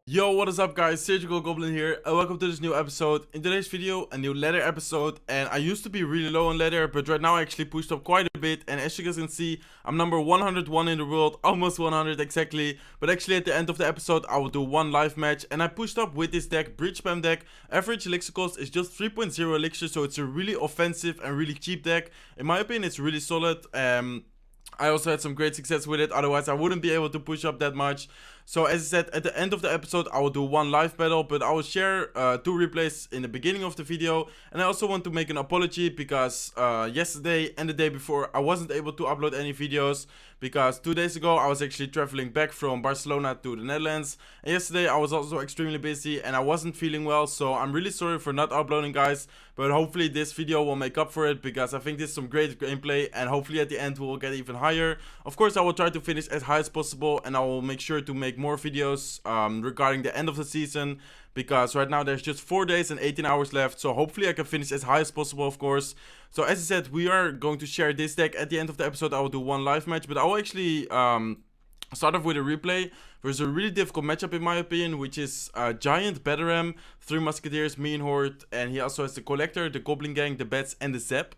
Yo, what is up guys, SurgicalGoblin here, and welcome to this new episode. In today's video, a new leather episode, and I used to be really low on leather, but right now I actually pushed up quite a bit, and as you guys can see, I'm number 101 in the world, almost 100 exactly, but actually at the end of the episode, I will do one live match, and I pushed up with this deck, Bridge Spam deck. Average elixir cost is just 3.0 elixir, so it's a really offensive and really cheap deck. In my opinion, it's really solid. I also had some great success with it, otherwise I wouldn't be able to push up that much. So as I said, at the end of the episode I will do one live battle, but I will share 2 replays in the beginning of the video. And I also want to make an apology because yesterday and the day before I wasn't able to upload any videos, because 2 days ago I was actually traveling back from Barcelona to the Netherlands, and yesterday I was also extremely busy and I wasn't feeling well, so I'm really sorry for not uploading guys, but hopefully this video will make up for it, because I think this is some great gameplay and hopefully at the end we will get even higher. Of course I will try to finish as high as possible, and I will make sure to make more videos regarding the end of the season, because right now there's just 4 days and 18 hours left, so hopefully I can finish as high as possible, of course. So as I said, we are going to share this deck. At the end of the episode I will do one live match, but I will actually start off with a replay. There's a really difficult matchup in my opinion, which is Giant, Battleram, 3 Musketeers, Mean Horde, and he also has the Collector, the Goblin Gang, the Bats, and the Zap.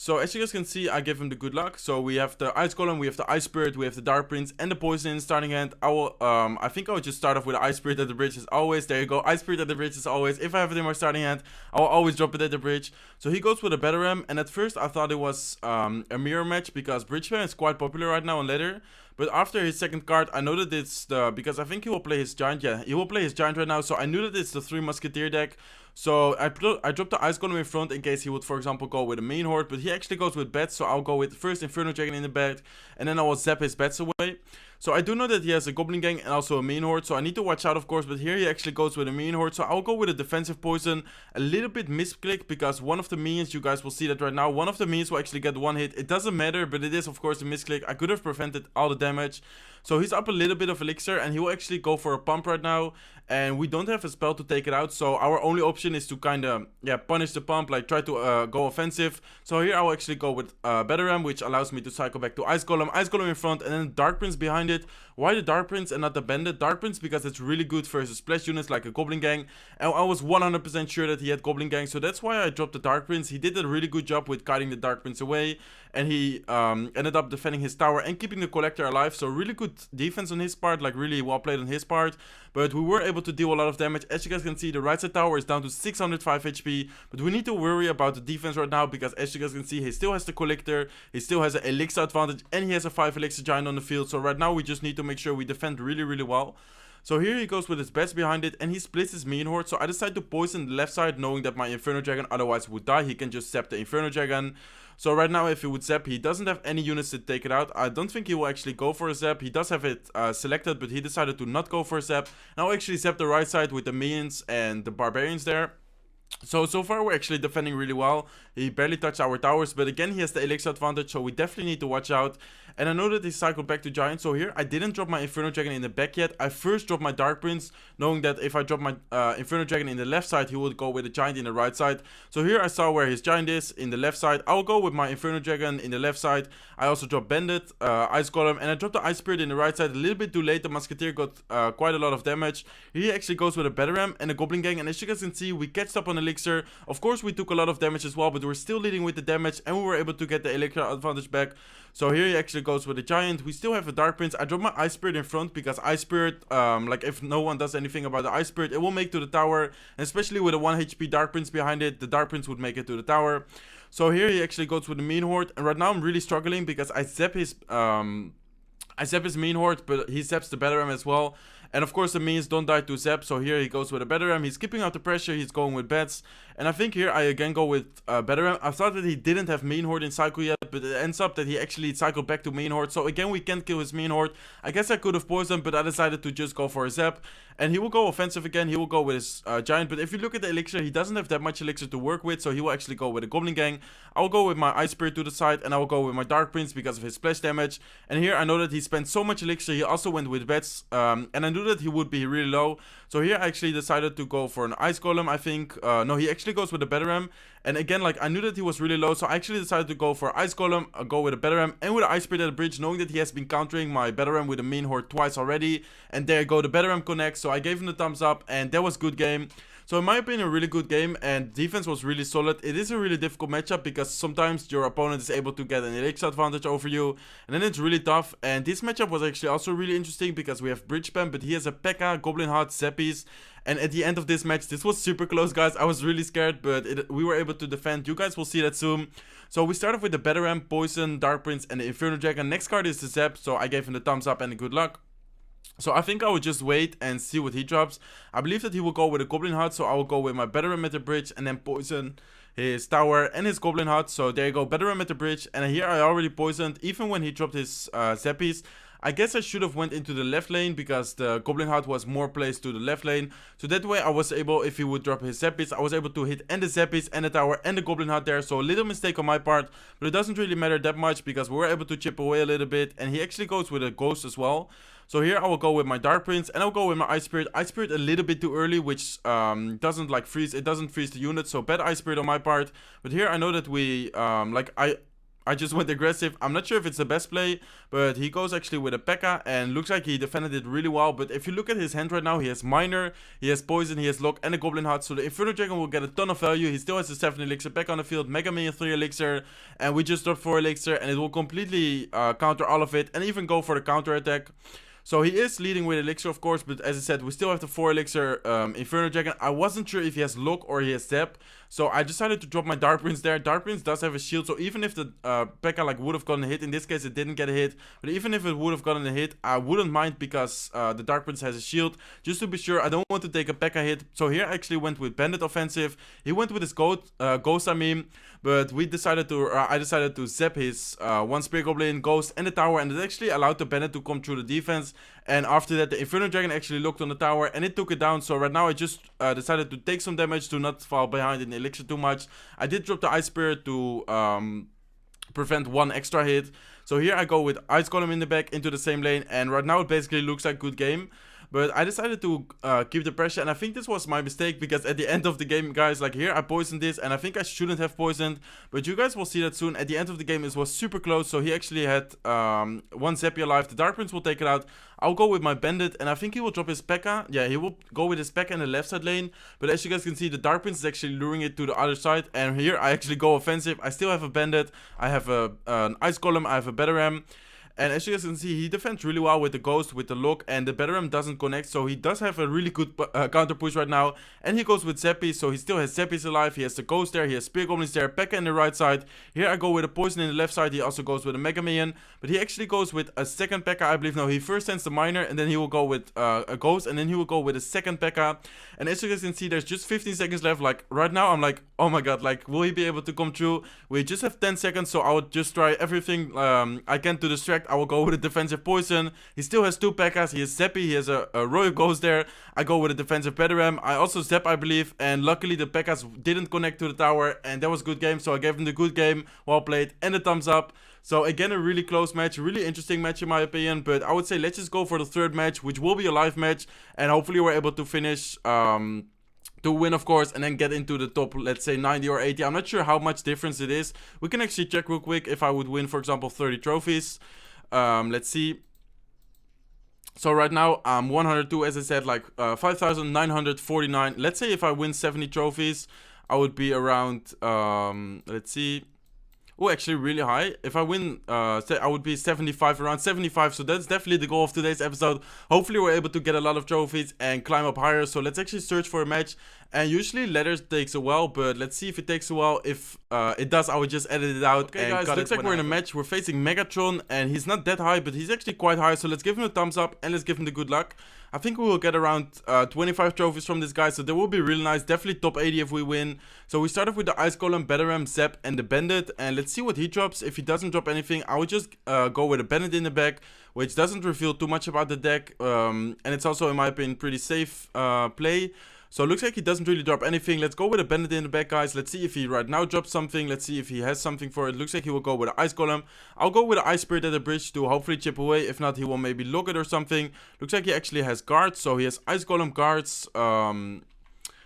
So as you guys can see, I give him the good luck. So we have the Ice Golem, we have the Ice Spirit, we have the Dark Prince, and the Poison in the starting hand. I think I will just start off with the Ice Spirit at the bridge as always. There you go, Ice Spirit at the bridge as always. If I have it in my starting hand, I will always drop it at the bridge. So he goes with a Battleram, and at first I thought it was a mirror match, because Bridge Spam is quite popular right now on ladder. But after his second card, I know that it's because I think he will play his Giant. Yeah, he will play his Giant right now. So I knew that it's the 3 Musketeer deck. So I dropped the Ice Golem in front in case he would, for example, go with a Mean Horde. But he actually goes with Bats, so I'll go with first Inferno Dragon in the back, and then I will zap his Bats away. So I do know that he has a Goblin Gang and also a Mean Horde, so I need to watch out of course, but here he actually goes with a Mean Horde, so I'll go with a defensive poison. A little bit misclick, because one of the minions, you guys will see that right now, one of the minions will actually get one hit. It doesn't matter, but it is of course a misclick. I could have prevented all the damage. So he's up a little bit of elixir, and he will actually go for a pump right now, and we don't have a spell to take it out, so our only option is to kind of, yeah, punish the pump, like try to go offensive. So here I'll actually go with Battleram, which allows me to cycle back to Ice Golem in front, and then Dark Prince behind it. Why the Dark Prince and not the Bandit? Dark Prince because it's really good versus splash units like a Goblin Gang, and I was 100% sure that he had Goblin Gang, so that's why I dropped the Dark Prince. He did a really good job with kiting the Dark Prince away, and he ended up defending his tower and keeping the Collector alive, so really good defense on his part, like really well played on his part. But we were able to deal a lot of damage. As you guys can see, the right side tower is down to 605 HP, but we need to worry about the defense right now, because as you guys can see, he still has the Collector, he still has an elixir advantage, and he has a 5 elixir giant on the field. So right now we just need to make sure we defend really well. So here he goes with his Bats behind it, and he splits his Mean Horde. So I decide to poison the left side, knowing that my Inferno Dragon otherwise would die. He can just zap the Inferno Dragon. So right now if he would zap, he doesn't have any units to take it out. I don't think he will actually go for a zap. He does have it selected, but he decided to not go for a zap. Now actually zap the right side with the minions and the barbarians there. So far we're actually defending really well. He barely touched our towers, but again he has the elixir advantage, so we definitely need to watch out. And I know that he cycled back to Giant, so here I didn't drop my Inferno Dragon in the back yet. I first dropped my Dark Prince, knowing that if I drop my Inferno Dragon in the left side, he would go with a Giant in the right side. So here I saw where his Giant is, in the left side. I'll go with my Inferno Dragon in the left side. I also dropped Bandit, Ice Golem, and I dropped the Ice Spirit in the right side. A little bit too late, the Musketeer got quite a lot of damage. He actually goes with a Battleram and a Goblin Gang, and as you guys can see, we catched up on elixir. Of course we took a lot of damage as well, but we're still leading with the damage, and we were able to get the elixir advantage back. So here he actually goes with a Giant. We still have a Dark Prince. I dropped my Ice Spirit in front, because Ice Spirit, like if no one does anything about the Ice Spirit, it will make to the tower, and especially with a 1 HP Dark Prince behind it, the Dark Prince would make it to the tower. So here he actually goes with the Mean Horde, and right now I'm really struggling because I zap his Mean Horde, but he zaps the Battleram as well. And of course the minions don't die to zap, so here he goes with a Battleram. He's keeping out the pressure, he's going with Bats. And I think here I again go with Battleram. I thought that he didn't have Mean Horde in cycle yet, but it ends up that he actually cycled back to Mean Horde. So again we can't kill his Mean Horde. I guess I could have poisoned, but I decided to just go for a zap. And he will go offensive again, he will go with his Giant. But if you look at the elixir, he doesn't have that much elixir to work with, so he will actually go with a Goblin Gang. I will go with my Ice Spirit to the side, and I will go with my Dark Prince because of his splash damage. And here I know that he spent so much elixir, he also went with Bats. And I knew that he would be really low. So here I actually decided to go for an Ice Golem, I think. No, he actually goes with a Battleram. And again, like, I knew that he was really low, so I actually decided to go for Ice Golem, I'll go with a Battle Ram and with an Ice Spirit at the bridge, knowing that he has been countering my Battle Ram with a Mean Horde twice already. And there you go, the Battle Ram connects, so I gave him the thumbs up, and that was good game. So in my opinion, a really good game, and defense was really solid. It is a really difficult matchup because sometimes your opponent is able to get an elixir advantage over you, and then it's really tough. And this matchup was actually also really interesting because we have bridge spam, but he has a PEKKA, Goblin Heart, Zappies. And at the end of this match, this was super close, guys. I was really scared, but we were able to defend. You guys will see that soon. So we started with the Battle Ram, Poison, Dark Prince, and the Inferno Dragon. Next card is the Zap, so I gave him the thumbs up and the good luck. So I think I would just wait and see what he drops. I believe that he will go with a Goblin Hut, so I will go with my Battle Ram at the bridge and then poison his tower and his Goblin Hut. So there you go, Battle Ram at the bridge, and here I already poisoned even when he dropped his Zappies. I guess I should have went into the left lane because the Goblin Hut was more placed to the left lane. So that way I was able, if he would drop his Zappies, I was able to hit and the Zappies and the tower and the Goblin Hut there. So a little mistake on my part, but it doesn't really matter that much because we were able to chip away a little bit. And he actually goes with a Ghost as well. So here I will go with my Dark Prince and I'll go with my Ice Spirit. Ice Spirit a little bit too early, which doesn't like freeze. It doesn't freeze the unit, so bad Ice Spirit on my part. But here I know that we, I just went aggressive. I'm not sure if it's the best play, but he goes actually with a PEKKA and looks like he defended it really well. But if you look at his hand right now, he has Miner, he has Poison, he has Lock, and a Goblin Hut. So the Inferno Dragon will get a ton of value. He still has a 7 elixir back on the field, Mega Minion 3 elixir, and we just dropped 4 elixir, and it will completely counter all of it and even go for the counter attack. So he is leading with elixir, of course, but as I said, we still have the 4 elixir Inferno Dragon. I wasn't sure if he has Lock or he has Zap, so I decided to drop my Dark Prince there. Dark Prince does have a shield, so even if the PEKKA like would have gotten a hit, in this case it didn't get a hit, but even if it would have gotten a hit, I wouldn't mind because the Dark Prince has a shield. Just to be sure, I don't want to take a PEKKA hit. So here I actually went with Bandit Offensive. He went with his Ghost, but we decided to, I decided to zap his 1 Spear Goblin, Ghost, and the tower, and it actually allowed the Bandit to come through the defense. And after that, the Inferno Dragon actually looked on the tower and it took it down. So right now I just decided to take some damage to not fall behind in the elixir too much. I did drop the Ice Spirit to prevent 1 extra hit. So here I go with Ice Golem in the back into the same lane, and right now it basically looks like good game. But I decided to keep the pressure, and I think this was my mistake because at the end of the game, guys, like here I poisoned this, and I think I shouldn't have poisoned, but you guys will see that soon. At the end of the game, it was super close, so he actually had 1 Zappy alive. The Dark Prince will take it out. I'll go with my Bandit, and I think he will drop his PEKKA. Yeah, he will go with his PEKKA in the left side lane, but as you guys can see, the Dark Prince is actually luring it to the other side, and here I actually go offensive. I still have a Bandit, I have an Ice Golem, I have a Battle Ram. And as you guys can see, he defends really well with the Ghost, with the Lock, and the Battle Ram doesn't connect, so he does have a really good counter push right now. And he goes with Zappies, so he still has Zappies alive, he has the Ghost there, he has Spear Goblins there, PEKKA in the right side. Here I go with a Poison in the left side, he also goes with a Mega Minion, but he actually goes with a second PEKKA, I believe. No, he first sends the Miner, and then he will go with a Ghost, and then he will go with a second PEKKA. And as you guys can see, there's just 15 seconds left. Like, right now, I'm like, oh my god, like, will he be able to come through? We just have 10 seconds, so I would just try everything I can to distract. I will go with a defensive Poison. He still has 2 PEKKAs. He has Zappy. He has a Royal Ghost there. I go with a defensive Battle Ram. I also Zap, I believe. And luckily, the PEKKAs didn't connect to the tower. And that was a good game. So I gave him the good game. Well played. And a thumbs up. So again, a really close match. Really interesting match in my opinion. But I would say let's just go for the third match, which will be a live match. And hopefully we're able to finish to win, of course, and then get into the top, let's say 90 or 80. I'm not sure how much difference it is. We can actually check real quick if I would win, for example, 30 trophies. Let's see. So right now I'm 102, as I said, like 5,949. Let's say if I win 70 trophies, I would be around, let's see. Oh, actually really high. If I win, I would be 75, around 75. So that's definitely the goal of today's episode. Hopefully we're able to get a lot of trophies and climb up higher. So let's actually search for a match. And usually ladders takes a while, but let's see if it takes a while. If it does, I would just edit it out. Okay, guys, looks like we're in a match. We're facing Megatron, and he's not that high, but he's actually quite high. So let's give him a thumbs up, and let's give him the good luck. I think we will get around 25 trophies from this guy, so that will be really nice. Definitely top 80 if we win. So we started with the Ice Golem, Battle Ram, Zap, and the Bandit, and let's see what he drops. If he doesn't drop anything, I would just go with a Bandit in the back, which doesn't reveal too much about the deck, and it's also, in my opinion, pretty safe play. So it looks like he doesn't really drop anything. Let's go with a Bandit in the back, guys. Let's see if he right now drops something. Let's see if he has something for it. Looks like he will go with an Ice Golem. I'll go with an Ice Spirit at the bridge to hopefully chip away. If not, he will maybe lock it or something. Looks like he actually has guards. So he has Ice Golem, guards,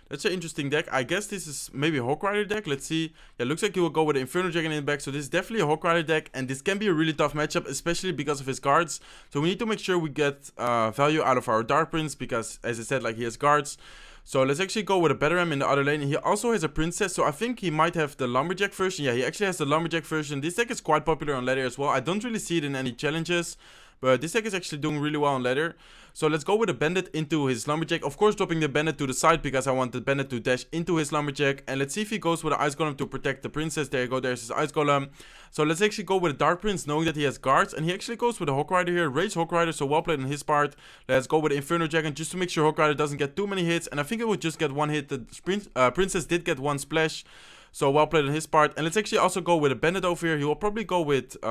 That's an interesting deck. I guess this is maybe a Hog Rider deck. Let's see. Yeah, looks like he will go with the Inferno Dragon in the back. So this is definitely a Hog Rider deck. And this can be a really tough matchup, especially because of his guards. So we need to make sure we get value out of our Dark Prince. Because, as I said, like, he has guards. So let's actually go with a Batteram in the other lane. He also has a Princess, so I think he might have the Lumberjack version. Yeah, he actually has the Lumberjack version. This deck is quite popular on ladder as well. I don't really see it in any challenges, but this deck is actually doing really well on ladder. So let's go with a Bandit into his Lumberjack. Of course, dropping the Bandit to the side because I want the Bandit to dash into his Lumberjack. And let's see if he goes with an Ice Golem to protect the Princess. There you go, there's his Ice Golem. So let's actually go with a Dark Prince, knowing that he has guards. And he actually goes with a Hog Rider here. Rage Hog Rider, so well played on his part. Let's go with the Inferno Dragon just to make sure Hog Rider doesn't get too many hits. And I think it would just get one hit. The Princess did get one splash. So well played on his part. And let's actually also go with a Bandit over here. He will probably go with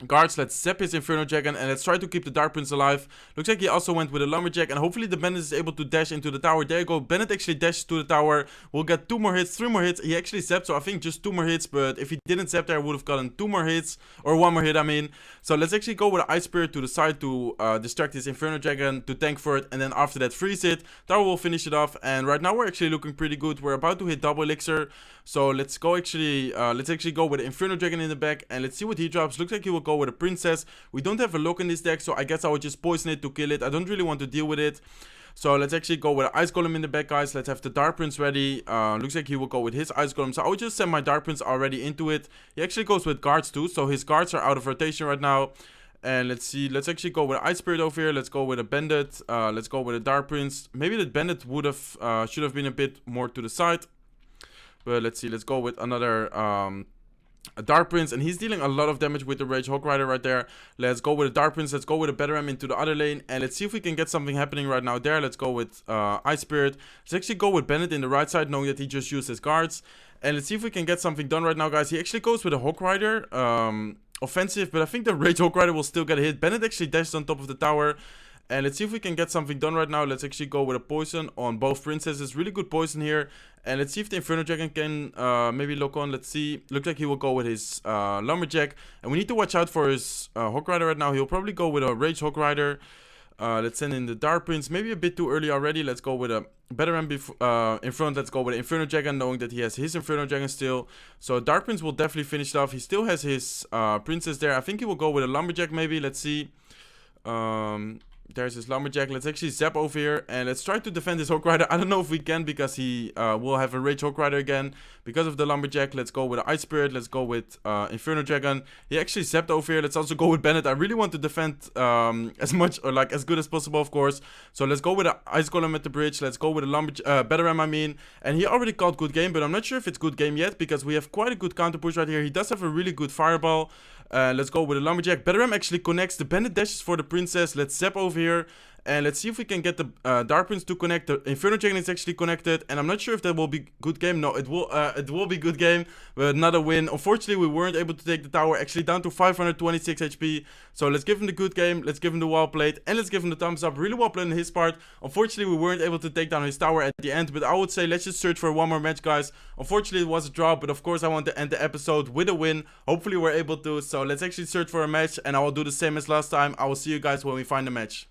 guards. Let's zap his Inferno Dragon and let's try to keep the Dark Prince alive. Looks like he also went with a Lumberjack, and hopefully the Bandit is able to dash into the tower. There you go, Bandit actually dashes to the tower. We'll get 2 more hits, 3 more hits. He actually zapped, so I think just 2 more hits, but if he didn't zap there, I would have gotten 2 more hits, or 1 more hit, I mean. So let's actually go with an Ice Spirit to the side to distract his Inferno Dragon, to tank for it, and then after that freeze it. Tower will finish it off, and right now we're actually looking pretty good. We're about to hit double elixir, so let's actually go with the Inferno Dragon in the back, and let's see what he drops. Looks like he will go with a Princess. We don't have a lock in this deck, so I guess I would just poison it to kill it. I don't really want to deal with it. So let's actually go with an Ice Golem in the back, guys. Let's have the Dark Prince ready. Looks like he will go with his Ice Golem. So I would just send my Dark Prince already into it. He actually goes with guards too, so his guards are out of rotation right now. And let's see, let's actually go with an Ice Spirit over here. Let's go with a Bandit. Let's go with a Dark Prince. Maybe the Bandit would have should have been a bit more to the side. But let's see, let's go with another a Dark Prince, and he's dealing a lot of damage with the Rage Hog Rider right there. Let's go with a Dark Prince. Let's go with a Batteram into the other lane, and let's see if we can get something happening right now there. Let's go with Ice Spirit. Let's actually go with Bandit in the right side, knowing that he just used his guards. And let's see if we can get something done right now, guys. He actually goes with a Hog Rider. Offensive, but I think the Rage Hog Rider will still get a hit. Bandit actually dashed on top of the tower. And let's see if we can get something done right now. Let's actually go with a poison on both princesses. Really good poison here. And let's see if the Inferno Dragon can maybe lock on. Let's see. Looks like he will go with his Lumberjack. And we need to watch out for his Hog Rider right now. He'll probably go with a Rage Hog Rider. Let's send in the Dark Prince. Maybe a bit too early already. Let's go with a Batteram in front. Let's go with Inferno Dragon, knowing that he has his Inferno Dragon still. So Dark Prince will definitely finish it off. He still has his Princess there. I think he will go with a Lumberjack maybe. Let's see. There's his Lumberjack. Let's actually zap over here and let's try to defend his Hog Rider. I don't know if we can because he will have a Rage Hog Rider again because of the Lumberjack. Let's go with Ice Spirit. Let's go with Inferno Dragon. He actually zapped over here. Let's also go with Bandit. I really want to defend as much or like as good as possible, of course. So let's go with an Ice Golem at the bridge. Let's go with a Batteram, I mean. And he already called good game, but I'm not sure if it's good game yet because we have quite a good counter push right here. He does have a really good Fireball. Let's go with a Lumberjack. Batteram actually connects. The Bandit dashes for the Princess. Let's zap over here. And let's see if we can get the Dark Prince to connect. The Inferno Dragon is actually connected. And I'm not sure if that will be good game. No, it will be good game. But not a win. Unfortunately, we weren't able to take the tower. Actually down to 526 HP. So let's give him the good game. Let's give him the well played. And let's give him the thumbs up. Really well played on his part. Unfortunately, we weren't able to take down his tower at the end. But I would say let's just search for one more match, guys. Unfortunately, it was a draw. But of course, I want to end the episode with a win. Hopefully, we're able to. So let's actually search for a match. And I will do the same as last time. I will see you guys when we find a match.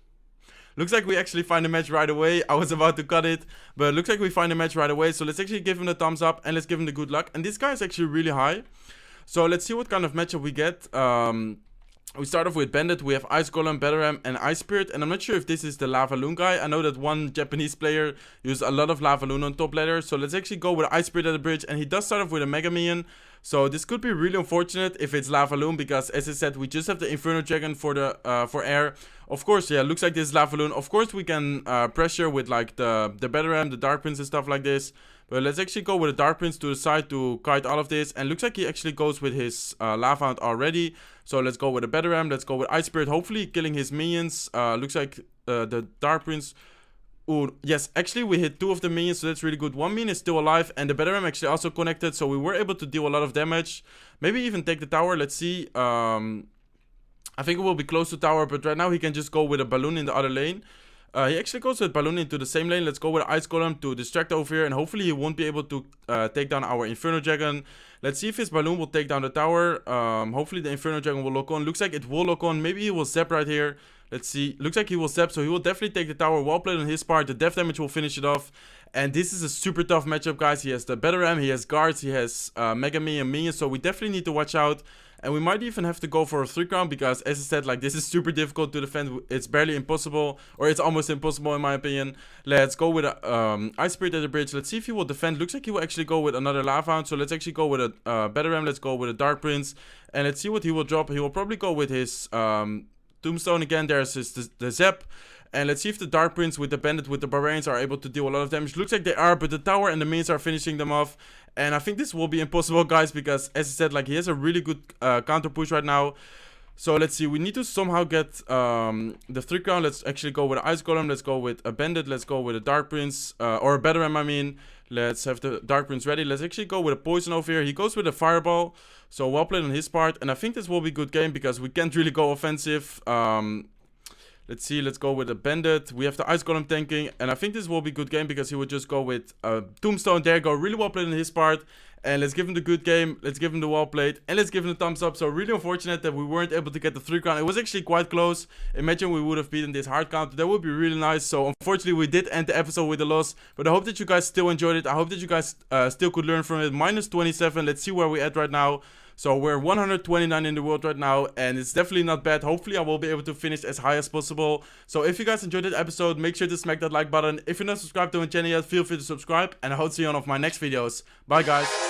Looks like we actually find a match right away. I was about to cut it, but looks like we find a match right away. So let's actually give him the thumbs up and let's give him the good luck. And this guy is actually really high. So let's see what kind of matchup we get. We start off with Bandit. We have Ice Golem, Batteram, and Ice Spirit. And I'm not sure if this is the Lava Loon guy. I know that one Japanese player used a lot of Lava Loon on top ladder. So let's actually go with Ice Spirit at the bridge. And he does start off with a Mega Minion. So this could be really unfortunate if it's Lava Loon, because as I said, we just have the Inferno Dragon for the for air. Of course, yeah, looks like this is Lava Loon. Of course, we can pressure with like the Batteram, the Dark Prince and stuff like this. But let's actually go with the Dark Prince to the side to kite all of this. And looks like he actually goes with his Lava Hound already. So let's go with the Batteram. Let's go with Ice Spirit. Hopefully killing his minions. Looks like the Dark Prince. Ooh, yes, actually we hit 2 of the minions, so that's really good. 1 minion is still alive, and the Batteram actually also connected, so we were able to deal a lot of damage. Maybe even take the tower, let's see. I think it will be close to tower, but right now he can just go with a balloon in the other lane. He actually goes with balloon into the same lane. Let's go with Ice Golem to distract over here, and hopefully he won't be able to take down our Inferno Dragon. Let's see if his balloon will take down the tower. Hopefully the Inferno Dragon will lock on. Looks like it will lock on. Maybe he will zap right here. Let's see. Looks like he will zap, so he will definitely take the tower. Well played on his part. The death damage will finish it off. And this is a super tough matchup, guys. He has the Better Ram, he has guards, he has Mega Me and minions, so we definitely need to watch out. And we might even have to go for a 3 crown because, as I said, like, this is super difficult to defend. It's barely impossible, or it's almost impossible in my opinion. Let's go with a Ice Spirit at the bridge. Let's see if he will defend. Looks like he will actually go with another Lava Hound. So let's actually go with a Better Ram. Let's go with a Dark Prince. And let's see what he will drop. He will probably go with his Tombstone again. There's the Zap. And let's see if the Dark Prince with the Bandit with the Barbarians are able to deal a lot of damage. Looks like they are, but the tower and the minions are finishing them off. And I think this will be impossible, guys, because, as I said, like, he has a really good counter push right now. So let's see, we need to somehow get the 3 crown. Let's actually go with an Ice Golem. Let's go with a Bandit. Let's go with a Dark Prince, or a Better Ram, I mean. Let's have the Dark Prince ready. Let's actually go with a Poison over here. He goes with a Fireball. So well played on his part. And I think this will be a good game because we can't really go offensive. Let's see, let's go with a Bandit. We have the Ice Golem tanking. And I think this will be a good game because he would just go with a Tombstone. There you go, really well played on his part. And let's give him the good game. Let's give him the well played. And let's give him the thumbs up. So really unfortunate that we weren't able to get the 3 crown. It was actually quite close. Imagine we would have beaten this hard counter. That would be really nice. So unfortunately we did end the episode with a loss. But I hope that you guys still enjoyed it. I hope that you guys still could learn from it. Minus 27. Let's see where we're at right now. So we're 129 in the world right now, and it's definitely not bad. Hopefully I will be able to finish as high as possible. So if you guys enjoyed that episode, make sure to smack that like button. If you're not subscribed to my channel yet, feel free to subscribe, and I hope to see you on one of my next videos. Bye guys.